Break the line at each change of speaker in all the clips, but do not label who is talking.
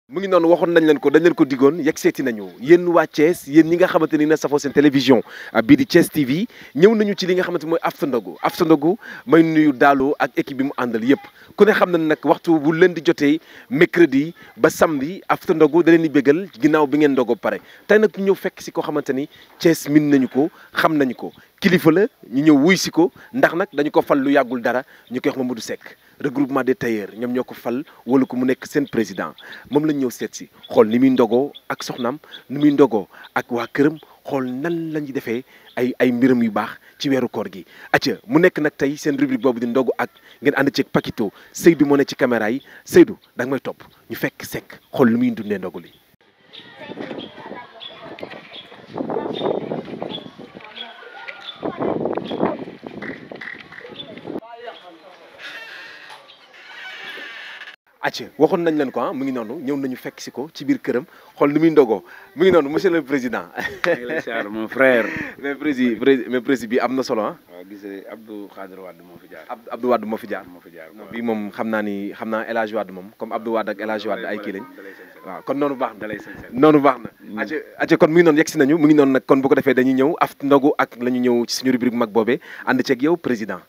mu ngi noonu waxoon nañ leen ko dañ leen ko digoon yegg seeti nañu yéen waa Thiès yéen ñi nga xamante ni na safoo seen télévision bii di Thiès TV ñëw nañu ci li nga xamante mooy after ndogu may nuyu Daalo ak équipe bi mu àndal yëpp ku ne xam na nag waxtu bu leen di jotee mercredi ba samedi after ndogu da leen di bégal ginnaaw bi ngeen ndogo pare tey nag ñu ñëw fekk si ko xamante ni Thiès min nañu ko xam nañu ko kilifa la ñu ñëw wuy si ko ndax nag dañu ko fal lu yàggul dara ñu koy wax Mamadou Seck regroupement des tailleurs ñoom ñoo ko fal wala ko mu nekk seen président moom lañ ñëw seet si xool ni muy ndogoo ak soxnaam ni muy ndogoo ak waa këram xool nan lañuy defee ay mbiram yu baax ci weeru koor gi. acca mu nekk nag tey seen rubrique boobu di ndogu ak ngeen ànd ceeg Pakito Seydou moo ne ci caméra yi Seydou da nga may topp ñu fekk Seck xool ni muy dundee ndogu li. acca waxoon nañ leen ko mu ngi noonu ñëw nañu fekk si ko ci biir këram xool ni muy ndogoo mu ngi noonu monsieur le président.
mon frère.
mais président bi am na solo ah.
waaw gisee Abdou Khadir Wade moo fi jaar.
Abdou Wade moo fi jaar.
waaw
bii moom xam naa El Hadj Wade moom comme Abdou Wade ak El Hadj Wade ay kii lañ. waaw kon noonu baax na noonu baax na. acca kon mu ngi noonu yegg si nañu mu ngi noonu nag kon bu ko defee dañuy ñëw after ndogu ak la ñu ñëw ci suñu rubrique bu mag boobee ànd ceeg yow président.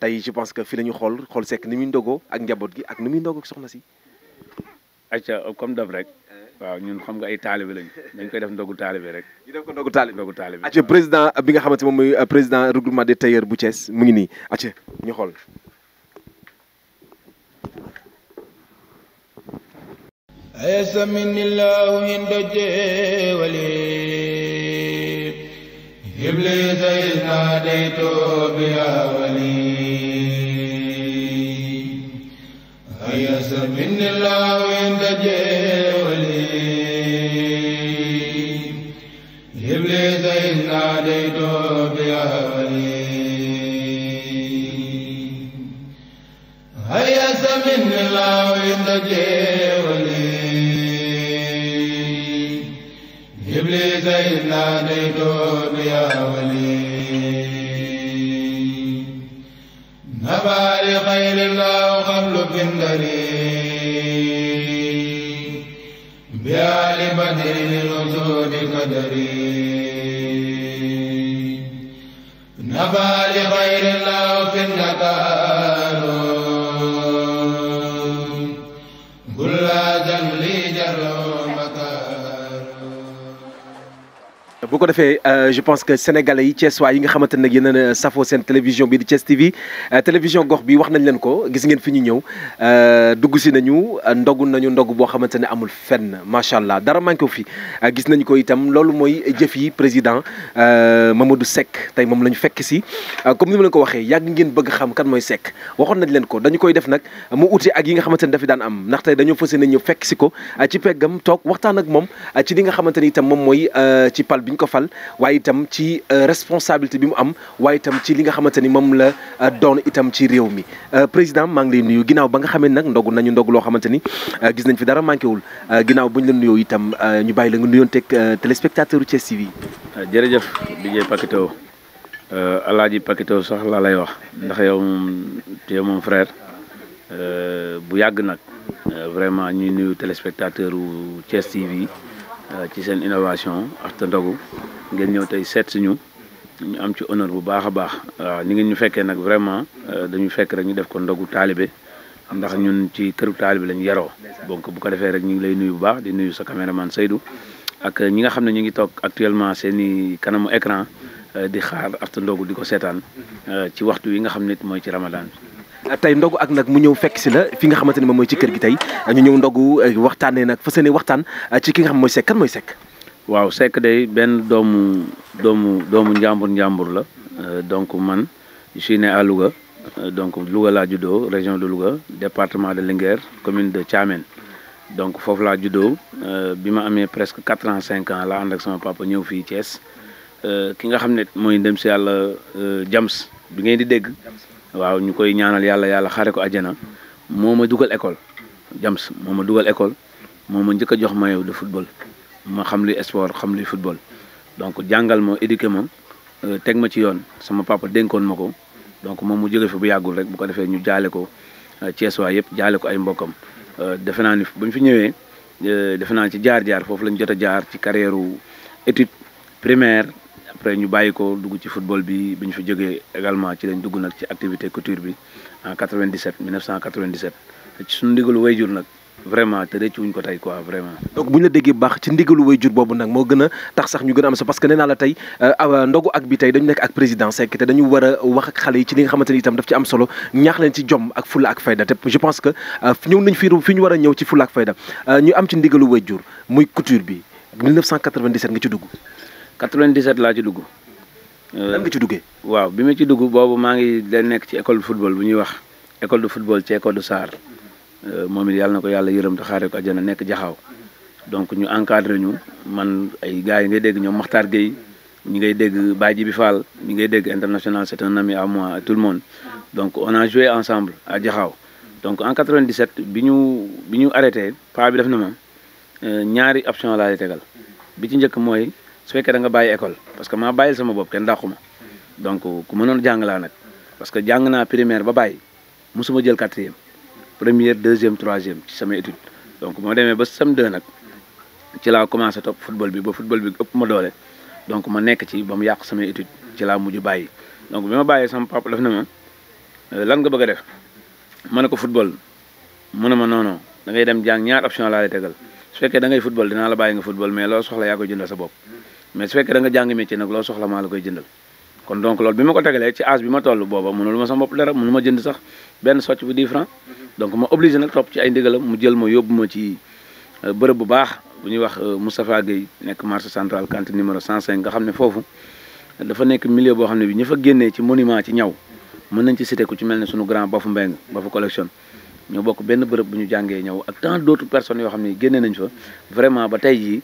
tey je pense que fii la ñu xool Seck ni muy ndogoo ak njaboot gi ak ni muy ndogoo ak soxna si.
acca comme daf rek waaw ñun xam nga ay taalibe lañ dañ koy def ndogu taalibe rek.
ñu def ko ndogu taalibe
ndogu taalibe.
acca président bi nga xamante moom mooy président regroupement des tailleurs bu Thiès mu ngi nii acca ñu xool.
aysa minillahu hinda jeewali إبليس إذ ناديت بيا ولي أيس من الله عند جولي إبليس إذ ناديت بيا ولي أيس من الله عند جولي إبليس إذ ناديت بيا ولي نبى لخير الله قبل بندري بآل بدر للوجود قدري نبى لخير الله في النكار كل جملي جر
bu ko defee je pense que sénégalais yi Thiès waa yi nga xamante ne nag yéen a safoo seen télévision bi di Thiès TV télévision gox bi wax nañ leen ko gis ngeen fi ñu ñëw dugg si nañu ndogu boo xamante ne amul fenn macha allah dara manqué wu fi gis nañ ko itam loolu mooy jëf yi président Mamadou Seck tey moom la ñu fekk si comme ni ma leen ko waxee yàgg ngeen bëgg xam kan mooy Seck waxoon nañ leen ko dañu koy def nag mu uti ak yi nga xamante ne dafi daan am ndax tey dañoo fas yéene ñëw fekk si ko ci peggam toog waxtaan ak moom ci li nga xamante ni itam moom mooy ci pal bi ko fal waaye itam ci responsabilité bi mu am waaye itam ci li nga xamante ni moom la doon itam ci réew mi président maa ngi lay nuyu ginnaaw ba nga xamee nag ndogu nañu ndog loo xamante ni gis nañ fi dara manqué wul ginnaaw bu ñu la nuyoo itam ñu bàyyi la nga nuyoon teg téléspectateur Thiès TV.
jërëjëf DJ Pakito Alaaji Pakito sax laa lay wax ndax yow moom frère bu yàgg nag vraiment ñuy nuyu téléspectateur u Thiès TV ci seen innovation ak te ndogu ngeen ñëw tey seet suñu ñu am ci honneur bu baax a baax waaw ni ngeen ñu fekkee nag vraiment dañu fekk rek ñu def ko ndogu taalibe ndax ñun ci këru taalibe lañu yaroo donc bu ko defee rek ñu ngi lay nuyu bu baax di nuyu sa caméraman Seydou ak ñi nga xam ne ñu ngi toog actuellement seeni kanamu écran di xaar ak te ndogu di ko seetaan ci waxtu yi nga xam ne mooy ci Ramadan bi.
tey ndogu ak nag mu ñëw fekk si la fi nga xamante ne moom mooy ci kër gi tey ñu ñëw ndogu waxtaanee nag fas yéene waxtaan ci ki nga xam mooy Seck kan mooy Seck.
waaw Seck day benn doomu njàmbur la donc man je suis né à Louga donc Louga laa juddoo région de Louga département de Linguère commune de Thiamène donc foofu laa juddoo bi ma amee presque 4 ans 5 ans laa ànd ak sama papa ñëw fii Thiès ki nga xam ne mooy ndem si yàlla Jams bi ngeen di dégg. waaw ñu koy ñaanal yàlla xare ko àjjana moo ma dugal école Jams moo ma dugal école moo ma njëkk a jox maillot de football ma xam luy sport xam luy football donc jàngal ma éduqué ma teg ma ci yoon sama papa dénkoon ma ko donc moom mu jóge fi bu yàggul rek bu ko defee ñu jaale ko Thiès waa yëpp jaale ko ay mbokkam defe naa ni ba ñu fi ñëwee defe naa ci jaar-jaar foofu lañ jot a jaar ci carrière étude primaire après ñu bàyyi ko dugg ci football bi bi ñu fa jógee également ci lañ dugg nag ci activité couture bi en 1997 ci suñu ndigalu wayjur nag vraiment te rëcc wuñ ko tey quoi vraiment.
donc bu ñu la déggee baax ci ndigalu wayjur boobu nag moo gën a tax sax ñu gën a am sa parce que nee naa la tey ndogu ak bi tey dañu nekk ak président Seck te dañu war a wax ak xale yi ci li nga xamante ni itam daf ci am solo ñaax leen ci jom ak fulla ak fayda te je pense que ñëw nañ fi ñu war a ñëw ci fulla ak fayda ñu am ci ndigalu wayjur muy couture bi 1997 nga ci dugg.
97 laa ci dugg.
lan nga ci duggee.
waaw bi ma ci dugg boobu maa ngi leen nekk ci école de football bu ñuy wax école de football ci école de Sarr moom it yàlla na ko yàlla yërëm te xaaree ko àjjana nekk jaxaaw donc ñu encadré ñu man ay gars yi ngay dégg ñoom Makhtar Gueye ñi ngay dégg Badji bi Fall ñi ngay dégg international c'est un ami à moi à tout le monde donc on a joué ensemble à jaxaaw donc en 97 bi ñu arrêté paa bi def na ma ñaari option laa lay tegal bi ci njëkk mooy su fekkee da nga bàyyi école parce que maa bàyyil sama bopp kenn dàqu ma donc ku mënoon jàng laa nag parce que jàng naa primaire ba bàyyi mosuma jël 4e première 2e 3e ci sama étude donc moo demee ba CM2 nag ci laa commencé topp football bi ba football bi ëpp ma doole donc ma nekk ci ba mu yàq sama étude ci laa mujj bàyyi donc bi ma bàyyee sama papa def na ma lan nga bëgg a def ma ne ko football mu ne ma non da ngay dem jàng ñaar option laa lay tegal su fekkee da ngay football dinaa la bàyyi nga football mais loo soxla yaa koy jëndal sa bopp mais su fekkee da nga jàng métier nag loo soxla maa la koy jëndal kon donc loolu bi ma ko tegalee ci âge bi ma toll booba mënul ma sama bopp dara mënu ma jënd sax benn socc bu 10 francs donc ma obligé nag topp ci ay ndigalam mu jël ma yóbbu ma ci bërëb bu baax bu ñuy wax Moustapha Gueye nekk marché central cantine numéro 105 nga xam ne foofu dafa nekk milieu boo xam ne bi ñi fa génnee ci monument ci ñaw mën nañ ci cité ku ci mel ne sunu grand Bafu Mbeng Bafu collection ñoo bokk benn bërëb bu ñu jàngee ñaw ak tant d'autres personnes yoo xam ne génnee nañ fa vraiment ba tey jii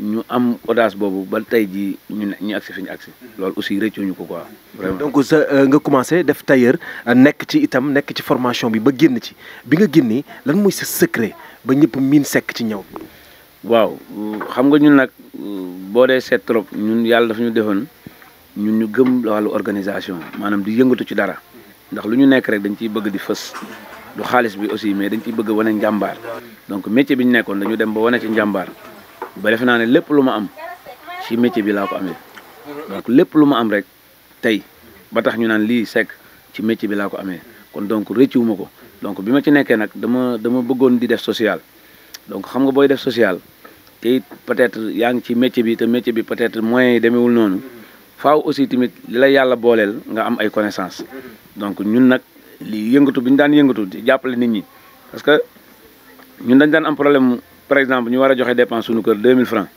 ñu am audace boobu ba tey jii ñu agsi fi ñu agsi loolu aussi rëccuñu ko quoi vraiment.
donc nga commencé def tailleur nekk ci formation bi ba génn ci bi nga génnee lan mooy sa secret ba ñëpp miin Seck ci ñaw bi.
waaw xam nga ñun nag boo dee seet trop ñun yàlla dafa ñu defoon ñun ñu gëm wàllu organisation maanaam di yëngatu ci dara ndax lu ñu nekk rek dañ ciy bëgg di fës du xaalis bi aussi mais dañ ciy bëgg wane njàmbaar donc métier bi ñu nekkoon dañu dem ba wane ci njàmbaar. ba defe naa ne lépp lu ma am ci métier bi laa ko amee donc lépp lu ma am rek tey ba tax ñu naan lii Seck ci métier bi laa ko amee kon donc rëccuwuma ko donc bi ma ci nekkee nag dama bëggoon di def social donc xam nga booy def social te it peut-être yaa ngi ci métier bi te métier bi peut-être moyens yi demeewul noonu faaw aussi tamit li la yàlla booleel nga am ay connaissances donc ñun nag li yëngatu bi ñu daan yëngatu di jàppale nit ñi parce que ñun dañ daan am problème par exemple ñu war a joxe dépense suñu kër 2000 francs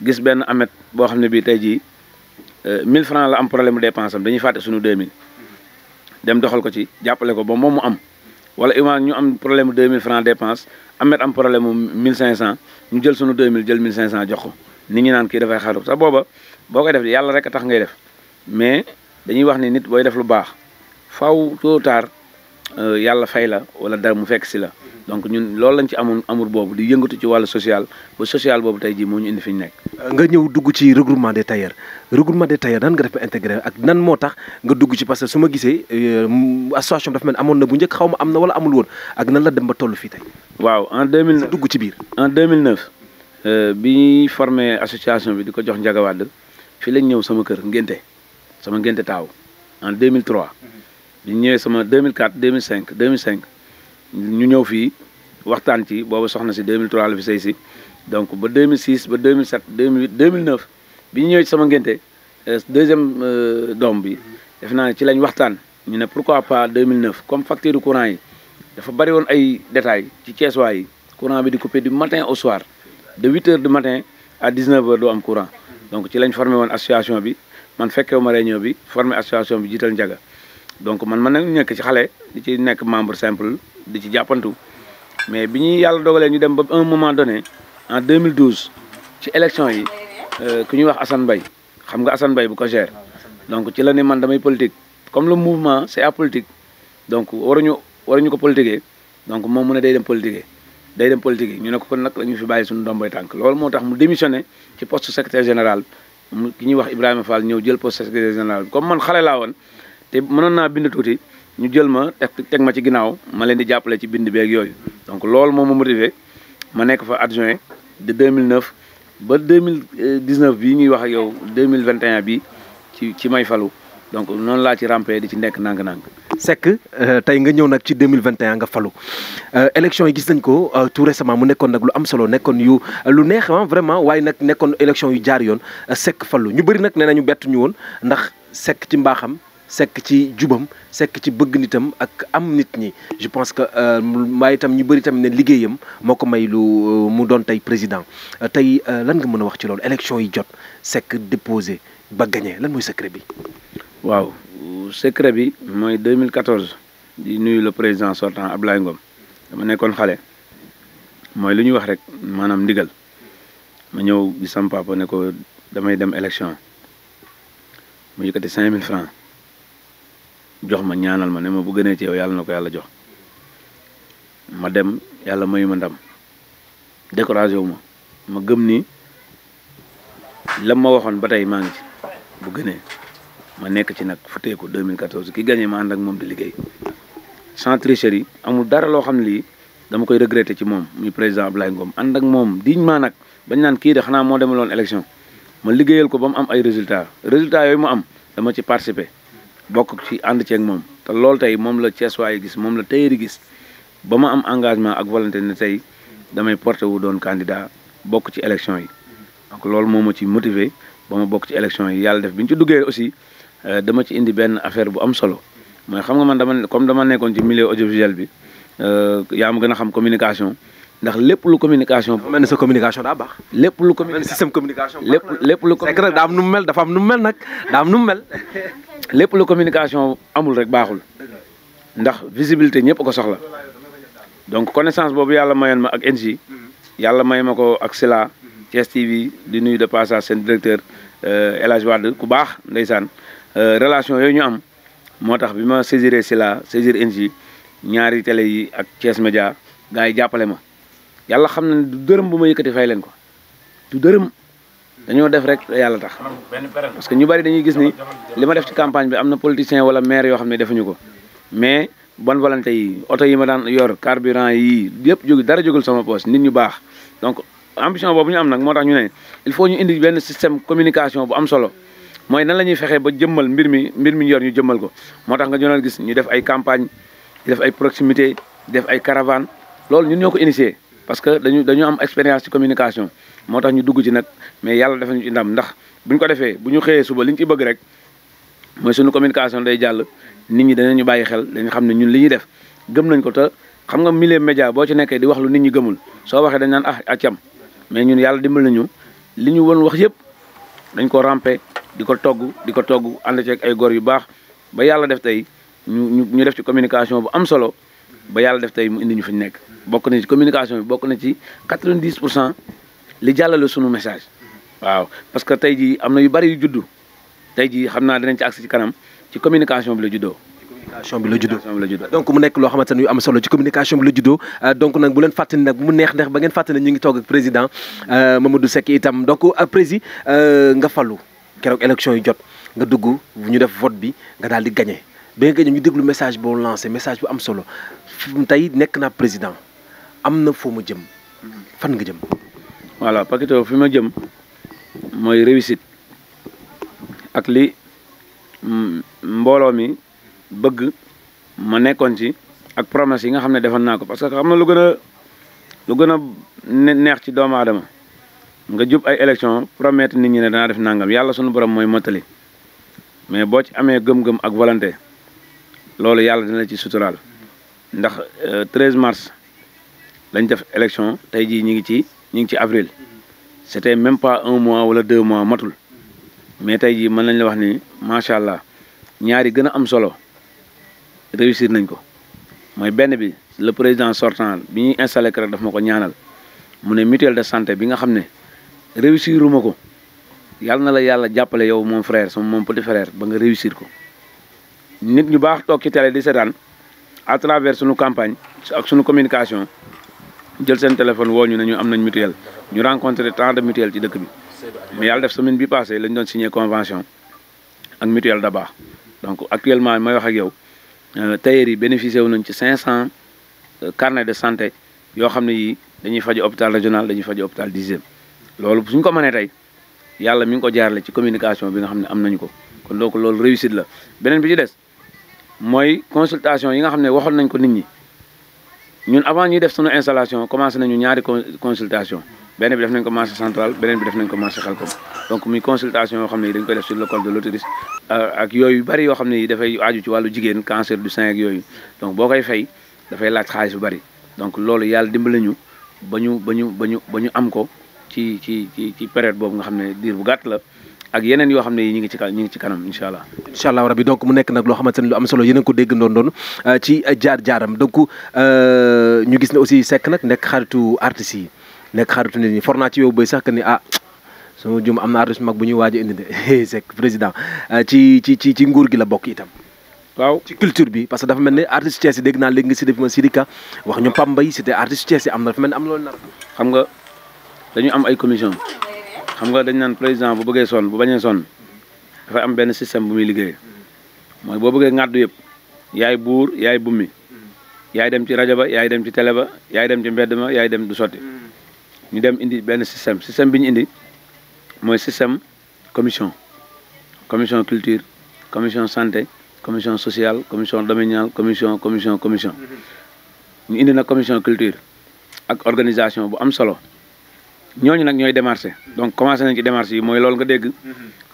gis benn amet boo xam ne bii tey jii 1000 francs la am problème mu dépense am dañuy fàtte suñu 2000 dem doxal ko ci jàppale ko ba moom mu am wala imaam ñu am problème mu 2000 francs dépense amet am problème mu 1500 ñu jël suñu 2000 jël 1500 jox ko nit ñi naan kii dafay xaru sax booba boo koy def yàlla rek a tax ngay def mais dañuy wax ni nit booy def lu baax faw tôt ou tard yàlla fay la wala dara mu fekk si la. donc ñun loolu lañ ci amoon amour boobu di yëngatu ci wàllu social ba social boobu tey jii moo ñu indi fi ñu nekk.
nga ñëw dugg ci regroupement des tailleurs nan nga def ba intégré ak nan moo tax nga dugg ci parce que su ma gisee association dafa mel amoon na bu njëkk xaw ma am na wala amul woon ak nan la dem ba toll fii tey.
waaw en 2009
dugg ci biir.
en 2009 bi ñuy formé association bi di ko jox Ndiaga Wade fii lañ ñëw sama kër sama ngénte taaw en 2003 bi ñu ñëwee sama 2004 2005 ñu ñëw fii waxtaan ci booba soxna si 2003 la fi sëy si donc ba 2006 ba 2007 2008 2009 bi ñu ñëwee ci sama ngénte deuxième doom bi def naa ne ci lañ waxtaan ñu ne pourquoi pas 2009 comme facture courant yi dafa bari woon ay détails ci Thiessois yi courant bi di coupé du matin au soir de 8 heures du matin à 19 heures doo am courant donc ci lañ formé woon association bi man fekkewu ma réunion bi formé association bi jiital Ndiaga donc man nag nekk ci xale di ci nekk membre simple di ci jàppantu mais bi ñuy yàlla dogalee ñu dem ba un moment donné en 2012 ci élection yi ku ñuy wax Assane Mbaye xam nga Assane Mbaye bu ko gère donc ci la ne man damay politique comme le mouvement c'est apolitique donc waruñu ko politiquer donc moom mu ne day dem politiquer ñu ne ko kon nag la ñu fi bàyyi suñu ndomboy tànk loolu moo tax mu démissionné ci poste secrétaire général ki ñuy wax Ibrahima Fall ñëw jël poste secrétaire général comme man xale laa woon te mënoon naa bind tuuti ñu jël ma teg ma ci ginnaaw ma leen di jàppale ci bind beeg yooyu donc loolu moo ma motivé ma nekk fa adjoint de 2009 ba 2019 bii ñuy wax ak yow 2021 bi ci may falu donc noonu laa ci rampé di ci nekk nang-nang.
Seck tey nga ñëw nag ci 2021 nga falu élection yi gis nañ ko tout récemment mu nekkoon nag lu am solo nekkoon yu lu neex vraiment waaye nag nekkoon élection yu jaar yoon Seck falu ñu bëri nag nee nañu bett ñu woon ndax Seck ci mbaaxam Seck ci jubam Seck ci bëgg nitam ak am nit ñi je pense que waaye itam ñu bëri itam ne liggéeyam moo ko may lu mu doon tey président tey lan nga mën a wax ci loolu élection yi jot Seck déposé ba gagné lan mooy secret bi.
waaw secret bi mooy 2014 di nuyu le président sortant Ablaye Ngom dama nekkoon xale mooy lu ñuy wax rek maanaam ndigal ma ñëw gi sam papa ne ko damay dem élection mu yëkkati 5000 francs jox ma ñaanal ma ne ma bu gënee ci yow yàlla na ko yàlla jox ma dem yàlla mayu ma ndam découragé wu ma gëm ni lam ma waxoon ba tey maa ngi ci bu gënee ma nekk ci nag futeeku 2014 ki gagné ma ànd ak moom di liggéey sans tricherie amul dara loo xam ne lii dama koy regretter ci moom muy président Ablaye Ngom ànd ak moom dignement nag bañ naan kii de xanaa moo demaloon élection ma liggéeyal ko ba mu am ay résultats yooyu mu am dama ci participer bokk ci ànd ceeg moom te loolu tey moom la Thiès waay gis moom la teyeri gis ba ma am engagement ak volonté ne tey damay porté wu doon candidat bokk ci élection yi donc loolu moo ma ci motivé ba ma bokk ci élection yi yàlla def bi ñu ci duggee aussi dama ci indi benn affaire bu am solo mooy xam nga man dama nekkoon ci milieu audiovisuel bi yaa ma gën a xam communication ndax lépp lu communication.
mel ni sa communication daa baax.
lépp lu
système communication.
lépp lu
c'est que nag daa am nu mu mel dafa am nu mu mel nag daa am nu mu mel.
lépp lu communication amul rek baaxul ndax visibilité ñëpp ko soxla donc connaissance boobu yàlla mayoon ma ak NJ yàlla may ma ko ak Sila Thiès TV di nuyu de passage seen directeur El Hadj Wade ku baax ndeysaan relation yooyu ñu am moo tax bi ma saisiré Sila saisir NJ ñaari télé yi ak Thiès Média gars yi jàppale ma yàlla xam na ne du dërëm bu ma yëkkati fay leen ko du dërëm dañoo def rek yàlla tax parce que ñu bari dañuy gis ni li ma def ci campagne bi am na politicien wala maire yoo xam ne defuñu ko mais bonne volonté yi oto yi ma daan yor carburant yi yëpp jóg dara jógul sama poche nit ñu baax donc ambition boobu ñu am nag moo tax ñu ne il faut ñu indi benn système communication bu am solo mooy nan la ñuy fexee ba jëmmal mbir mi yor ñu jëmmal ko moo tax nga ñoonal gis ñu def ay campagne def ay proximité def ay caravane loolu ñun ñoo ko initié parce que dañu am expérience ci communication moo tax ñu dugg ci nag mais yàlla dafa ñu ci ndam ndax buñ ko defee bu ñu xëyee suba li ñu ci bëgg rek mooy suñu communication day jàll nit ñi danañu bàyyi xel dañu xam ne ñun li ñuy def gëm nañ ko te xam nga milieu média boo ci nekkee di wax lu nit ñi gëmul soo waxee dañ naan acam mais ñun yàlla dimbal nañu li ñu woon wax yëpp dañ ko ramper di ko togg ànd ceeg ay góor yu baax ba yàlla def tey ñu def ci communication bu am solo ba yàlla def tey mu indi ñu fi ñu nekk bokk na ci communication bi bokk na ci 90% li jàllale sunu message waaw parce que tey jii am na yu bari yu juddu tey jii xam naa dinañ ci agsi ci kanam ci communication bi la juddoo.
communication bi la juddoo donc mu nekk loo xamante ne yu am solo ci communication bi la juddoo donc nag bu leen fàttali nag mu neex ba ngeen fàttali ñu ngi toog ak président Mamadou Seck itam donc président nga falu keroog élection yi jot nga dugg ñu def vote bi nga daal di gagné ba nga gagné ñu déglu message boo lancé message bu am solo tey nekk naa président am na foo ma jëm fan nga jëm.
voilà Pakito fi ma jëm mooy réussite ak li mbooloo mi bëgg ma nekkoon ci ak promesse yi nga xam ne defoon naa ko parce que xam na lu gën a neex ci doomu aadama nga jub ay élection promettre nit ñi ne danaa def nangam yàlla sunu borom mooy mottali mais boo ci amee gëm-gëm ak volonté loolu yàlla dina la ci suturaal ndax 13 mars lañ def élection tey jii ñu ngi ci avril c'était même pas 1 mois wala 2 mois matul mais tey jii mën nañ la wax ni macha allah ñaari gën a am solo réussir nañ ko mooy benn bi le président sortant bi ñuy installé rek daf ma ko ñaanal mu ne mutuelle de santé bi nga xam ne réussiruma ko yàlla na la yàlla jàppale yow mon frère mon petit frère ba nga réussir ko nit ñu baax toog ci télé di seetaan à travers suñu campagne ak suñu communication jël seen téléphone woo ñu ne ñu am nañ mutuelle ñu rencontré tant de mutuelle ci dëkk bi mais yàlla def semaine bi passé lañ doon signé convention ak mutuelle da baax donc actuellement may wax ak yow tailleurs yi bénéficié wu nañ ci 500 carnet de santé yoo xam ne yi dañuy faji hôpital régional dañuy faji hôpital 10e loolu suñ ko mënee tey yàlla mi ngi ko jaarale ci communication bi nga xam ne am nañu ko kon donc loolu réussite la beneen bi ci des mooy consultation yi nga xam ne waxoon nañ ko nit ñi ñun avant ñuy def sunu installation commencé nañu ñaari consultation benn bi def nañ ko marché central beneen bi def nañ ko marché Xelkom donc muy consultation yoo xam ne dañ koy def sur le col de l'utérus ak yooyu bari yoo xam ne yi dafay aju ci wàllu jigéen cancer du sein ak yooyu donc boo koy fay dafay laaj xaalis bu bari donc loolu yàlla dimbali ñu ba ñu am ko ci période boobu nga xam ne diir bu gàtt la ak yeneen yoo xam ne yi ñi ngi ci kanam incha allah.
incha allah rabbi donc mu nekk nag loo xamante ne lu am solo yéen a ko dégg doon ci jaar-jaaram donc ñu gis ne aussi Seck nag nekk xaritu artistes yi nekk xaritu nit ñi for naa ci yow bay sax que ni sama jum am na artiste mag bu ñuy waaj a indi de Seck président ci nguur gi la bokk itam.
waaw
ci culture bi parce que dafa mel ne artiste Thiès yi dégg naa léegi nga si def ma Sidika wax ñu Pam Mbaye c'était artiste Thiès yi am na dafa mel ne am loolu nar.
xam nga dañu am ay commission xam nga dañ naan président bu bëggee sonn bu bañee sonn dafay am benn système bu muy liggéeyee mooy boo bëggee ngàddu yëpp yaay buur yaay bummi yaay dem ci rajo ba yaay dem ci télé ba yaay dem ci mbedd ma yaay dem du sotti ñu dem indi benn système bi ñu indi mooy système commission culture commission santé commission sociale commission domaniale commission ñu indi nag commission culture ak organisation bu am solo ñooñu nag ñooy démarché donc commencé nañ ci démarche yi mooy loolu nga dégg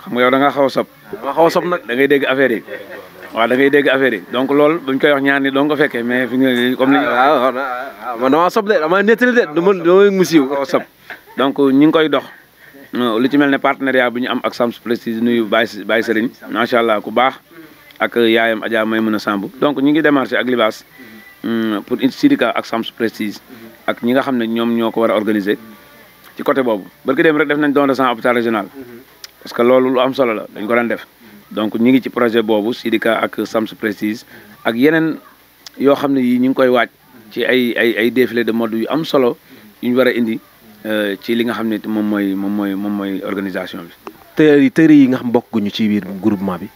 xam nga yow da nga xaw a sob nag da ngay dégg affaire yi waaw da ngay dégg affaire yi donc loolu buñ koy wax ñaar ni doo nga fekkee mais fi nga comme ni
waaw man dama sob de dama nettali de dama musiw
xaw a sob donc ñi ngi koy dox lu ci mel ne partenariat bu ñu am ak Sams Prestige nuyu Baye Serigne macha allah ku baax ak yaayam Adja Maymuna Samb donc ñu ngi démarché ak Libaas pour Sidika ak Sams Prestige ak ñi nga xam ne ñoom ñoo ko war a organiser ci côté boobu barki dem rek def nañ don de sang hôpital régional parce que loolu lu am solo la dañ ko daan def donc ñi ngi ci projet boobu Sidika ak Sams Prestige ak yeneen yoo xam ne yi ñu ngi koy waaj ci ay défilé de mode yu am solo yu ñu war a indi ci li nga xam ne moom mooy organisation bi.
tëri yi nga xam bokk guñu ci biir groupement bi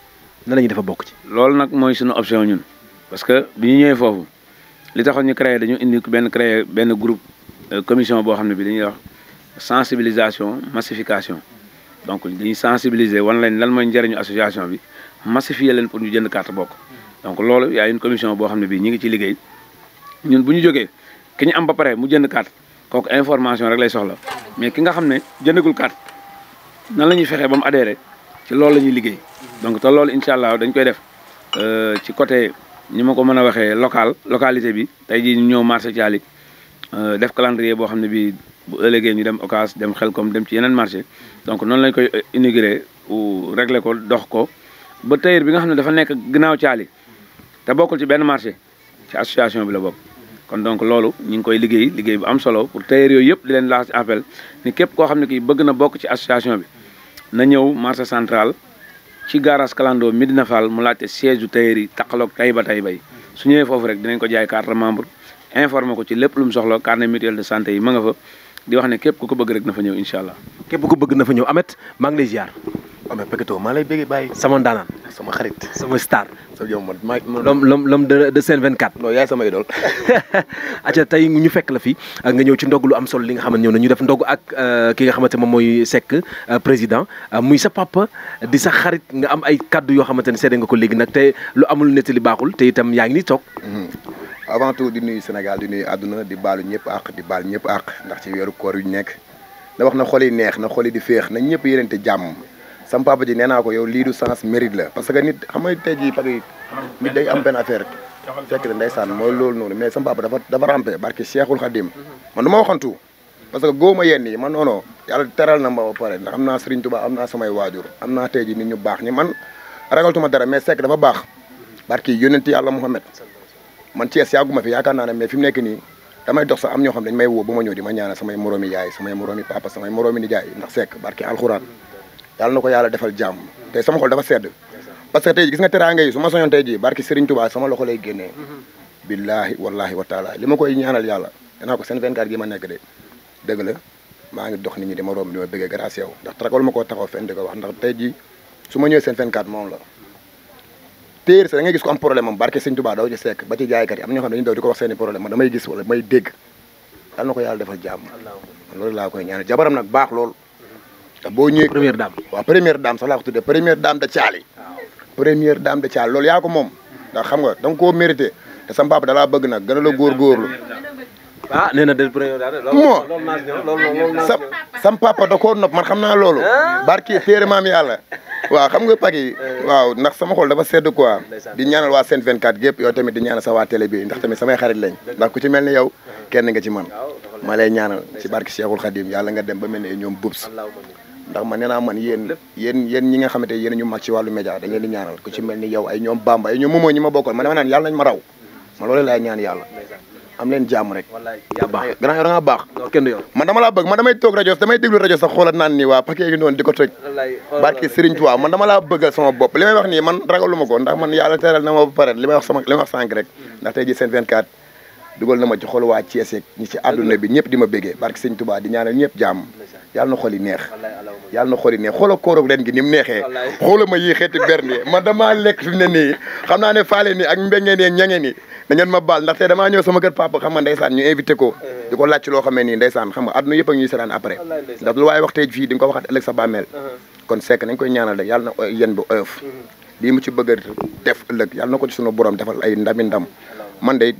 nan la ñuy defa bokk ci.
loolu nag mooy suñu option ñun parce que bi ñu ñëwee foofu li taxoon ñu dañu indi benn groupe commission boo xam ne bi dañuy wax sensibilisation massification donc dañuy sensibiliser wan leen lan mooy njëriñu association bi massifier leen pour ñu jënd carte bokk donc loolu y a une commission boo xam ne bii ñi ngi ci liggéey ñun bu ñu jógee ki ñu am ba pare mu jënd carte kooku information rek lay soxla mais ki nga xam ne jëndagul carte nan la ñuy fexee ba mu adhéré ci loolu la ñuy liggéey donc te loolu incha allah dañ koy def ci côté ñi ma ko mën a waxee localité bi tey jii ñu ñëw marché Thiali def calendrier boo xam ne bii bu ëllëgee ñu dem Ocass dem Xelkom dem ci yeneen marché donc noonu lañ koy inauguré ou réglé ko dox ko ba tailleur bi nga xam ne dafa nekk ginnaaw Thiali te bokkul ci benn marché ci association bi la bokk kon donc loolu ñu ngi koy liggéey bu am solo pour tailleur yooyu yëpp di leen laax ci appel ni képp koo xam ne kii bëgg na bokk ci association bi na ñëw marché central ci garage Kalando Medina Fall mu laajte siège du tailleur yi taqaloog Taïba Taïba su ñëwee foofu rek dinañ ko jaay carte membre informé ko ci lépp lu mu soxla carnet mutuel de santé yi ma nga fa di wax ne képp ku ko bëgg rek na fa ñëw incha allah.
képp ku bëgg na fa ñëw Ameth maa ngi lay ziar.
Ameth Paqueto maa lay bëggee bàyyi.
sama ndaanaan
sama xarit.
sama star.
sa yow man
l'homme de Sen 24.
non yaay sama idole.
acca tey ñu fekk la fi nga ñëw ci ndog lu am solo li nga xamante ñëw na ñu def ndog ak ki nga xamante moom mooy Seck président muy sa papa di sa xarit nga am ay kaddu yoo xamante ne seede nga ko léegi nag te lu amul nettali baaxul te itam yaa ngi ni toog.
avant tout di nuyu Sénégal di nuyu àdduna di baalu ñëpp àq di baal ñëpp àq ndax ci weeru koor yu nekk da wax na xol yi neex na xol yi di féex na ñëpp yénente jàmm sam papa ji nee naa ko yow lii du sens mérite la parce que nit xam nga tey jii parce que nit day am benn affaire fekk ne ndeysaan mooy loolu noonu mais sam papa dafa rampé barke Cheikhul Khadim man du ma waxantu parce que góoma yenn yi man noono yàlla teral na ma ba pare ndax am naa Serigne Touba am naa samay waajur am naa tey jii nit ñu baax ñi man ragaltuma dara mais Seck dafa baax barke yónent yàlla Muhammad man Thiès yàgguma fi yaakaar naa ne mais fi mu nekk nii damay dox sax am ñoo xam dañ may woo ba ma ñëw di ma ñaanal samay moroomi yaay samay moroomi papa samay moroomi nijaay ndax Seck barke alxuraan yàlla na ko yàlla defal jàmm tey sama xol dafa sedd parce que tey gis nga teraanga yi su ma soñoon tey ji barke Serigne Touba sama loxo lay génnee billahi wallahi wa taala li ma koy ñaanal yàlla danaa ko Sen 24 gi ma nekk de dëgg la maa ngi dox nit ñi di ma romb di ma bëggee grâce yow ndax ragal ma koo taxaw fenn di ko wax ndax tey ji su ma ñëwee Sen 24 moom la téer sa da ngay gis ko am problème am barke Sëñ Touba daw ci Seck ba ci jaaykat yi am ñoo xam ne dañu daw di ko wax seeni problème man damay gis wala may dégg yal na ko yàlla defal jàmm loolu laa koy ñaanal jabaram nag baax lool te boo ñëwee
première dame
waaw première dame sax laa ko tuddee première dame de Thiali première dame de Thiali loolu yaa ko moom ndax xam nga da nga koo mérité te sama papa dalaa bëgg nag gën a la góorgóorlu
ah nee na de première dame loolu
sam papa da koo nopp man xam naa loolu barki téere maam yàlla waaw xam nga paki waaw ndax sama xol dafa sedd quoi di ñaanal waa Sen 24 gépp yow tamit di ñaanal sa waa télé bi ndax tamit samay xarit lañ ndax ku ci mel ni yow kenn nga ci man ma lay ñaanal ci barki Cheikhul Khadim yàlla nga dem ba mel ne ñoom bubs ndax man nee naa man yéen ñi nga xamante yéen ñu mag ci wàllu média dañ leen di ñaanal ku ci mel ni yow ay ñoom Bamba ay ñoom Momo ñi ma bokkal man dama naan yàlla nañ ma raw ma loolu laay ñaan yàlla am leen jàmm rek
yaa baax
gannaaw yow da ngaa baax
kenn du yow
man dama laa bëgg man damay toog rajo damay déglu rajo sax xoolat naan nii waa paquet gi noonu di ko toj barki Serigne Touba man dama laa bëggal sama bopp li may wax nii man ragaluma ko ndax man yàlla teral na ma ba pare li may wax sànq rek ndax tey ji Sen 24 dugal na ma ci xol waa Thiès ñi ci àdduna bi ñëpp di ma béggee barki Serigne Touba di ñaanal ñëpp jàmm yàlla na xol yi neex yàlla na xol yi neex xoola koorog ren gi ni mu neexee xoola ma yii xeeti bernde man damaa lekk fi mu ne nii xam naa ne faale nii ak mbengeen yi ak ñangeen yi da ngeen ma baal ndaxte damaa ñëw sama kër papa xam nga ndeysaan ñu invité ko di ko laaj ci loo xam ne nii ndeysaan xam nga àdduna yëpp ak ñuy seetaan après ndax lu waaye wax tey fii di nga ko waxaat ëllëg sa bàmmeel kon Seck nañ koy ñaanal rek yàlla na yen bu oyof lii mu ci bëgg a def ëllëg yàlla na ko ci sunu borom defal ay ndami ndam man de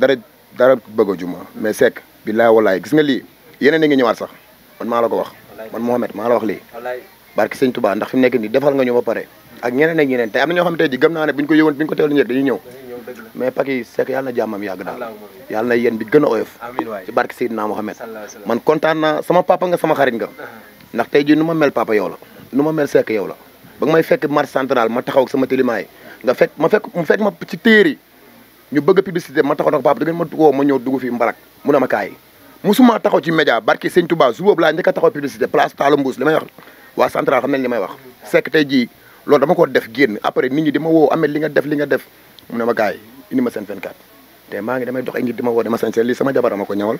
dara bëgg a juma mais Seck billaay walaay gis nga lii yeneen a ngi ñëwaat sax man maa la ko wax man Mohamed maa la wax lii barki sëñ Touba ndax fi mu nekk nii defal nga ñu ba pare ak ñeneen ak ñeneen tey am na ñoo xam ne tey ji gëm naa ne buñ ko yëwoon buñ ko teelu ñëg dañuy ñëw mais Paky Seck yàlla na jàmmam yàgg daal yàlla na yéen bi gën a oyof ci barki Seydina Mohamed man kontaan naa sama papa nga sama xarit nga ndax tey ji nu ma mel papa yow la nu ma mel Seck yow la ba nga may fekk marché central ma taxaw ak sama télimaay nga fekk mu fekk ma ci téeri ñu bëgg a publicité ma taxaw nag papa da ngeen ma woo ma ñëw dugg fii mbalak mu ne ma kaay musuma taxaw ci média barki sëñ Touba su boobu laa njëkk a taxaw publicité place Talla Mbuus li may wax waa central xam nañ li may wax Seck tey jii loolu dama ko def génn après nit ñi di ma woo amee li nga def mu ne ma kaay indi ma Sen 24 te maa ngi damay dox ay nit di ma woo dama sañse lii sama jabar ma ko ñawal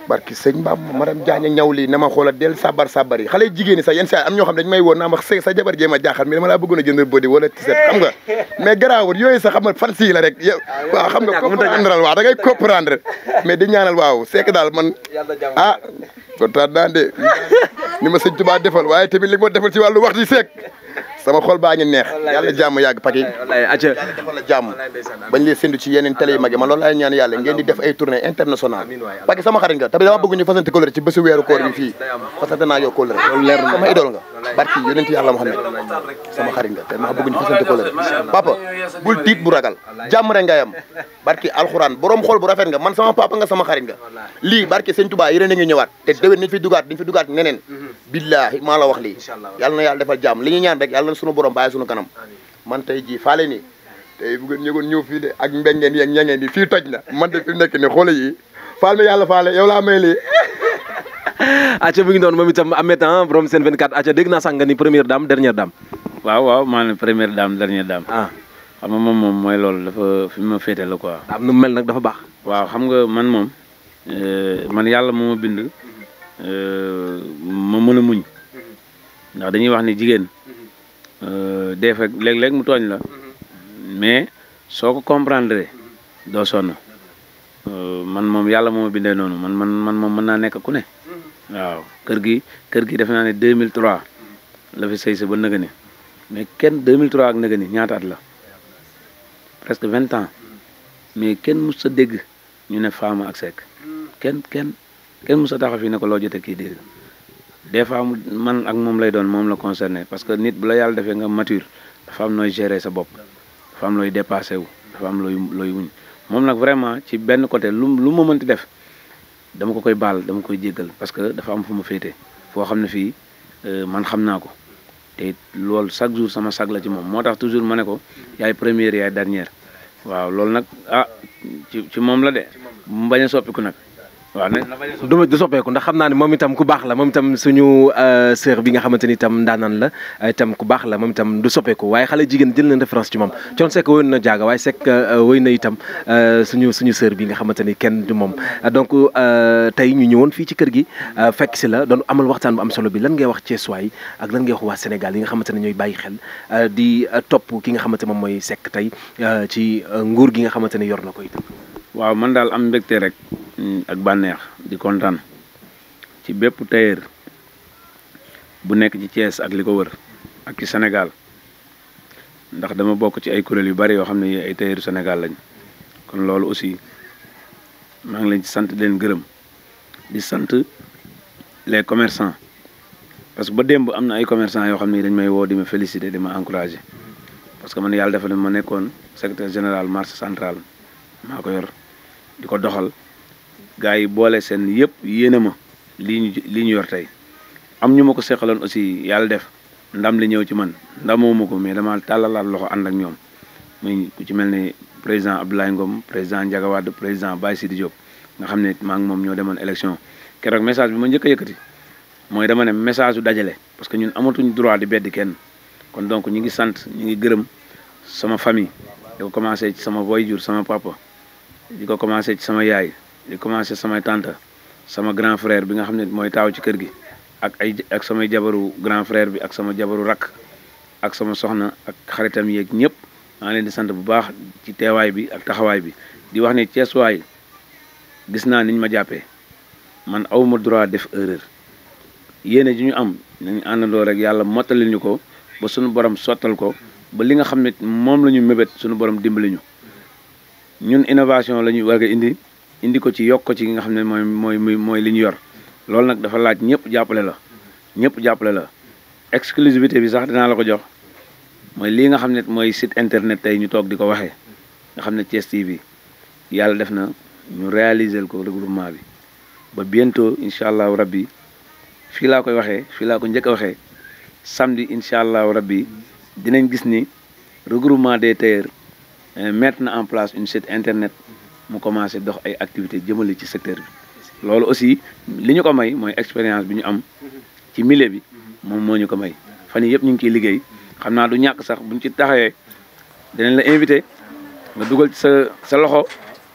barki sëñ Ba madame Diagne ñaw lii ne ma xoola del sabar yi xale jigéen ñi sax yenn saa am ñoo xam dañu may woo naa ma sa jabar jee ma jaaxal mais dama laa bëggoon a jënd bodi wala tiset xam nga mais garaawul yooyu sax xam nga fan sii la rek yow waaw xam nga comprendre waaw da ngay comprendre mais di ñaanal waaw Seck daal man kontaan naa de ni ma sëñ Tuubaa defal waaye tamit li ma defal ci wàllu waxtu Seck sama xol baa ngi neex yàlla jàmm yàgg Paky yàlla defal la jàmm bañ lee séntu ci yeneen télé yu mag yi man loolu laay ñaan yàlla ngeen di def ay tournée internationale Paky sama xarit nga tamit dama bëgg ñu fasante kóllëre ci bésu weeru koor bi fii fasante naa yow kóllëre loolu leer na sama idole nga barki yonent yàlla Muhammad sama xarit nga te maa bëgg ñu fasante kóllëre papa bul tiit bu ragal jàmm rek ngay am barki alxuraan borom xol bu rafet nga man sama papa nga sama xarit nga lii barki sëñ Tuubaa yéen a ngi ñëwaat te déwén niñ fi dugaat neneen billaahi maa la wax lii yàlla na yàlla defal jàmm li ñu ñaan rek yàlla na sunu borom bàyyi sunu kanam man tey jii faale nii tey bu ngeen ñëwoon ñëw fii de ak mbengeen yi ak ñangeen yi fii toj na man de fi mu nekk ni xoole yi faal mi yàlla faale yow laa may lii
acca mu ngi doon moom itam Ameth borom Sen 24 acca dégg naa sax nga ni première dame dernière dame
waaw maa ne première dame dernière dame xam nga moom mooy loolu dafa fi ma féete la quoi
am nu mel nag dafa baax
waaw xam nga man moom man yàlla moo ma bind ma mën a muñ ndax dañuy wax ni jigéen dee fekk léeg-léeg mu tooñ la mais soo ko comprendre doo sonn man moom yàlla moo ma bindee noonu man moom mën naa nekk ku ne waaw kër gi def naa ne 2003 la fi sëy sa ba nëga ni mais kenn 2003 ak nëga ni ñaata at la presque 20 ans mais kenn mus sa dégg ñu ne Fama ak Seck kenn mus sa taxaw fii ne ko loo jotee kii dégg des fois man ak moom lay doon moom la concerné parce que nit bu la yàlla defee nga mature dafa am nooy gérer sa bopp dafa am looy dépassé wu dafa am looy wuñ moom nag vraiment ci benn côté lu ma mënti def dama ko koy baal dama koy jéggal parce que dafa am fu ma féete foo xam ne fii man xam naa ko te loolu chaque jour sama sag la ci moom moo tax toujours ma ne ko yaay première yaay dernière waaw loolu nag ci moom la de mu bañ a soppiku nag waaw
du soppeeku ndax xam naa ne moom itam ku baax la moom itam suñu sœur bi nga xamante ni itam ndaanaan la itam ku baax la moom itam du soppeeku waaye xale jigéen jël nañ référence ci moom Thione Seck woy na jaaga waaye Seck woy na itam suñu sœur bi nga xamante ni kenn du moom donc tey ñu ñëwoon fii ci kër gi fekk si la doon amal waxtaan bu am solo bi lan ngay wax Thiessois yi ak lan ngay wax waa Sénégal yi nga xamante ne ñooy bàyyi xel di topp ki nga xamante moom mooy Seck tey ci nguur gi nga xamante ne yor na ko itam.
waaw man daal am mbégte rek ak bànneex di kontaan ci bépp tailleur bu nekk ci Thiès ak li ko wër ak ci Sénégal ndax dama bokk ci ay kuréel yu bari yoo xam ne ay tailleur Sénégal lañ kon loolu aussi maa ngi leen ci sant leen gërëm di sant les commerçants parce que ba démb am na ay commerçants yoo xam ne dañ may woo di ma féliciter di ma encourager parce que man yàlla dafa ne ma nekkoon secrétaire général marché central maa ko yor di ko doxal gars yi boole seen yëpp yéene ma lii ñu yor tey am ñu ma ko seqaloon aussi yàlla def ndam li ñëw ci man ndamoo ma ko mais dama tàllalaat loxo ànd ak ñoom muy ku ci mel ne président Abdoulaye Ngom président Ndiaga Wade président Baye Sidi Diop nga xam ne maa ngi moom ñoo demoon élection keroog message bi ma njëkk a yëkkati mooy dama ne message su dajale parce que ñun amatuñ droit di beddi kenn kon donc ñi ngi sant ñi ngi gërëm sama famille di ko commencé ci sama waajur sama papa di ko commencé ci sama yaay di commencé samay tante sama grand frère bi nga xam ne mooy taaw ci kër gi ak samay jabaru grand frère bi ak sama jabaru rakk ak sama soxna ak xaritam yeeg ñëpp maa leen di sant bu baax ci teewaay bi ak taxawaay bi di wax ne Thiès waay gis naa niñ ma jàppee man awma droit def erreur yéene ji ñu am nañu àndandoo rek yàlla mottalil ñu ko ba suñu borom sottal ko ba li nga xam ne moom la ñu mébét suñu borom dimbali ñu ñun innovation la ñu war a indi ko ci yokk ko ci nga xam ne mooy li ñu yor loolu nag dafa laaj ñëpp jàppale la exclusivité bi sax dinaa la ko jox mooy lii nga xam ne mooy site internet tey ñu toog di ko waxee nga xam ne Thiès TV yàlla def na ñu réaliser ko regroupement bi ba bientôt incha allahu rabbi fii laa koy waxee fii laa ko njëkk a waxee samedi incha allahu rabbi dinañ gis ni regroupement des tailleurs mettre na en place une site internet mu commencé dox ay activités jëmale ci secteur bi loolu aussi li ñu ko may mooy expérience bi ñu am ci milieu bi moom moo ñu ko may fan yii yëpp ñu ngi ciy liggéey xam naa du ñàkk sax buñ ci taxawee dinañ la invité nga dugal ci sa loxo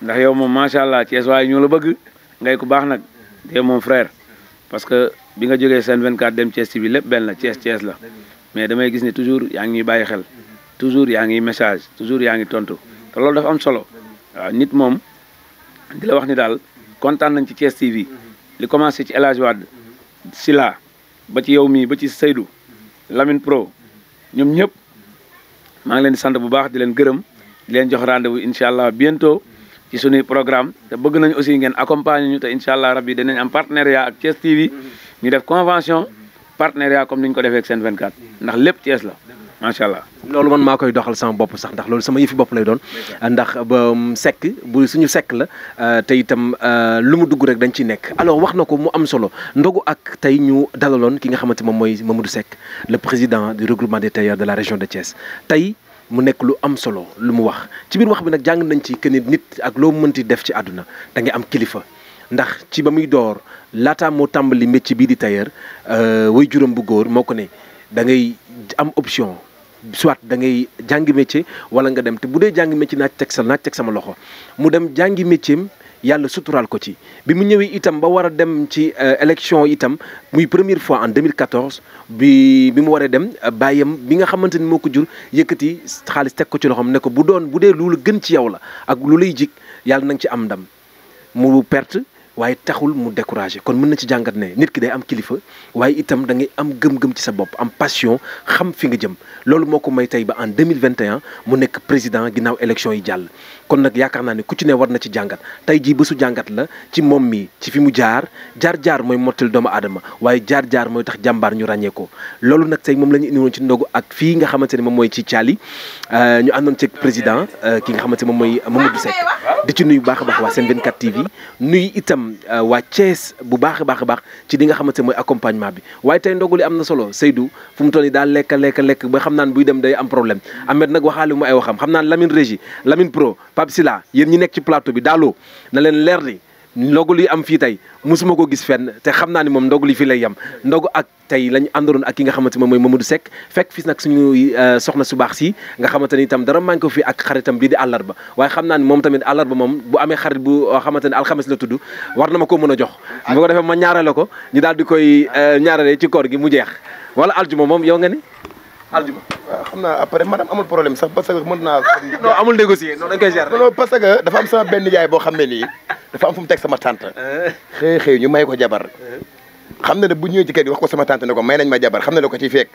ndax yow moom macha allah Thiès waaye ñoo la bëgg ngay ku baax nag te moom frère parce que bi nga jógee Sen 24 dem Thiès TV lépp benn la Thiès la mais damay gis ne toujours yaa ngi ñuy bàyyi xel toujours yaa ngi message toujours yaa ngi tontu te loolu dafa am solo waaw nit moom di la wax ni daal kontaan nañ ci Thiès TV li commencé ci El Hadj Wade Sila ba ci yow mii ba ci Seydou Lamine Pro ñoom ñëpp maa ngi leen di sant bu baax di leen gërëm di leen jox rendez-vous incha allah bientôt ci sunuy programme te bëgg nañ aussi ngeen accompagner ñu te incha allah rabbi dinañ am partenariat ak Thiès TV ñu def convention partenariat comme ni ñu ko defee ak Sen 24 ndax lépp Thiès la macha allah.
loolu man maa koy doxal sama bopp sax ndax loolu sama yëfi bopp lay doon ndax ba sekk bu suñu sekk la te itam lu mu dugg rek dañ ciy nekk alors wax na ko mu am solo ndogu ak tey ñu dalaloon ki nga xamante moom mooy Mamadou Seck le président du regroupement des tailleurs de la région de Thiès tey mu nekk lu am solo lu mu wax ci biir wax bi nag jàng nañ ci que nit ak loo mënti def ci àdduna da ngay am kilifa ndax ci ba muy door laataa moo tàmbali métier bii di tailleur way juróom bu góor moo ko ne da ngay am option soit da ngay jàngi métier wala nga dem te bu dee jàngi métier naaj teg sama loxo mu dem jàngi métier am yàlla suturaal ko ci bi mu ñëwee itam ba war a dem ci élection itam muy première fois en 2014 bi mu waree dem bàyyam bi nga xamante ni moo ko jur yëkkati xaalis teg ko ci loxoom ne ko bu dee lu la gën ci yow la ak lu lay jig yàlla na nga ci am ndam mu perte waaye taxul mu découragé kon mën na ci jàngat ne nit ki day am kilifa waaye itam da ngay am gëm-gëm ci sa bopp am passion xam fi nga jëm loolu moo ko may tey ba en 2021 mu nekk président ginnaaw élection yi jàll kon nag yaakaar naa ne ku ci ne war na ci jàngat tey jii bésu jàngat la ci moom mi ci fi mu jaar mooy mottal doomu aadama waaye jaar mooy tax jàmbaar ñu ràññee ko loolu nag tey moom la ñu indi woon ci ndogu ak fii nga xamante ne moom mooy ci Thiali ñu àndoon ci président ki nga xamante ne moom mooy Mamadou Seck di ci nuyu baax a baax waa Sen 24 TV nuyu itam waa Thiès bu baax a baax ci li nga xamante ne mooy accompagnement bi waaye tey ndogu li am na solo Seydou fu mu toll nii daal lekk ba xam naan buy dem day am problème Ahmed nag waxaale mu ay waxam xam naan Lamine Régie Lamine Pro Pape Sila yéen ñi nekk ci plateau bi daaloo na leen leer ni ndogu li am fii tey musuma ko gis fenn te xam naa ni moom ndogu li fii lay yem ndogu ak tey lañu àndoon ak ki nga xamante moom mooy Mamadou Seck fekk fii nag suñu soxna su baax si nga xamante ni itam dara manqué ko fii ak xaritam bii di àllarba waaye xam naa ni moom tamit àllarba moom bu amee xarit bu xamante ne alxames la tudd war na ma ko mën a jox bu ko defee ma ñaarale ko ñu daal di koy ñaarale ci koor gi mu jeex wala aljuma moom yow nga ni aljuma
waaw xam naa après madame amul problème sax parce que mën naa
non amul négocier non dañ koy gérer
non parce que dafa am sama benn yaay boo xam ne nii dafa am fu mu teg sama tante xëy ñu may ko jabar xam na ne bu ñëwee ci kër gi wax ko sama tante ne ko may nañ ma jabar xam na da ko ciy fekk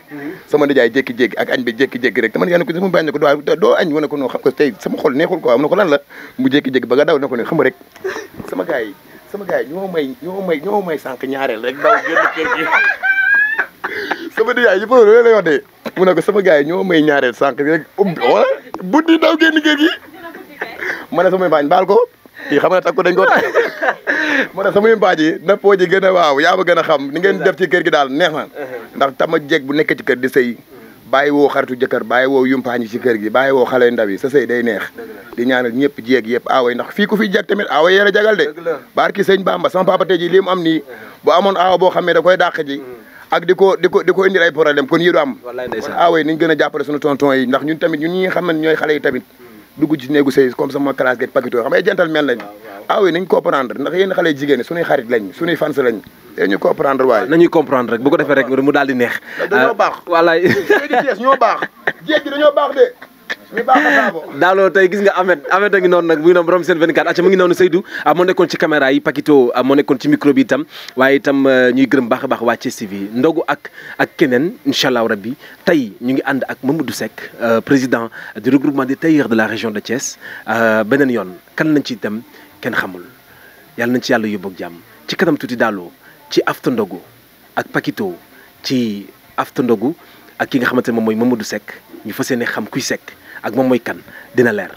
sama nijaay jékki-jékki ak añ bi jékki-jékki rek te man yaa ne ko sama bañ ne ko doo añ mu ne ko non xam ko tey sama xol neexul quoi mu ne ko lan la mu jékki-jékki ba nga daw ne ko ne xam rek sama gars yi ñoo may sànq ñaareel rek daw génn kër gi sama nijaay yi foofu loolu lay wax de mu ne ko sama gars yi ñoo may ñaareel sànq rek wala buddi daw génn kër gi ma ne samay baañ baal ko kii xam nga takku dañ ko moo tax samay mbaaj yi na poo ji gën a waaw yaa ma gën a xam ni ngeen def ci kër gi daal neex na ndax tama jeeg bu nekk ci kër di sëy bàyyi woo xaritu jëkkër bàyyi woo yumpaañ yi ci kër gi bàyyi woo xale ndaw yi sa sëy day neex di ñaanal ñëpp jeeg yëpp aaway ndax fii ku fi jeg tamit aaway yéen a jagal de barki sëñ Bamba sama papa tey ji lii mu am nii bu amoon aawa boo xam ne da koy dàq ji ak di ko indil ay problème kon yii du am kon aaway nañ gën a jàppale suñu tonton yi ndax ñun tamit ñun ñi nga xam ne ñooy xale yi tamit dugg ci néegu sëy comme sama classe geeg pakito xam nga gentleman lañ oui nañ comprendre ndax yéen xale jigéen suñuy xarit lañ suñuy fans lañ te ñu comprendre waaye
nañuy comprendre rek bu ko defee rek mu daal di neex
dañoo baax
wallaay
Thiès ñoo baax jéeg gi dañoo baax de ñu baax a saabo
daaloo tey gis nga Ahmed a ngi noonu nag mu ngi noonu borom Sen 24 acca mu ngi noonu Seydou moo nekkoon ci caméra yi Pakito moo nekkoon ci micro bi itam waaye itam ñuy gërëm baax a baax waa Thiès TV ndogu ak keneen incha allah rabbi tey ñu ngi ànd ak Mamadou Seck président du regroupement des tailleurs de la région de Thiès beneen yoon kan lañ ci itam kenn xamul yàlla nañ ci yàlla yóbbu ak jàmm ci kanam tuuti daaloo ci afta ndogu ak Pakito ci afta ndogu ak ki nga xamante ne moom mooy Mamadou Seck ñu fas yéene xam kuy Seck ak moom mooy kan dina leer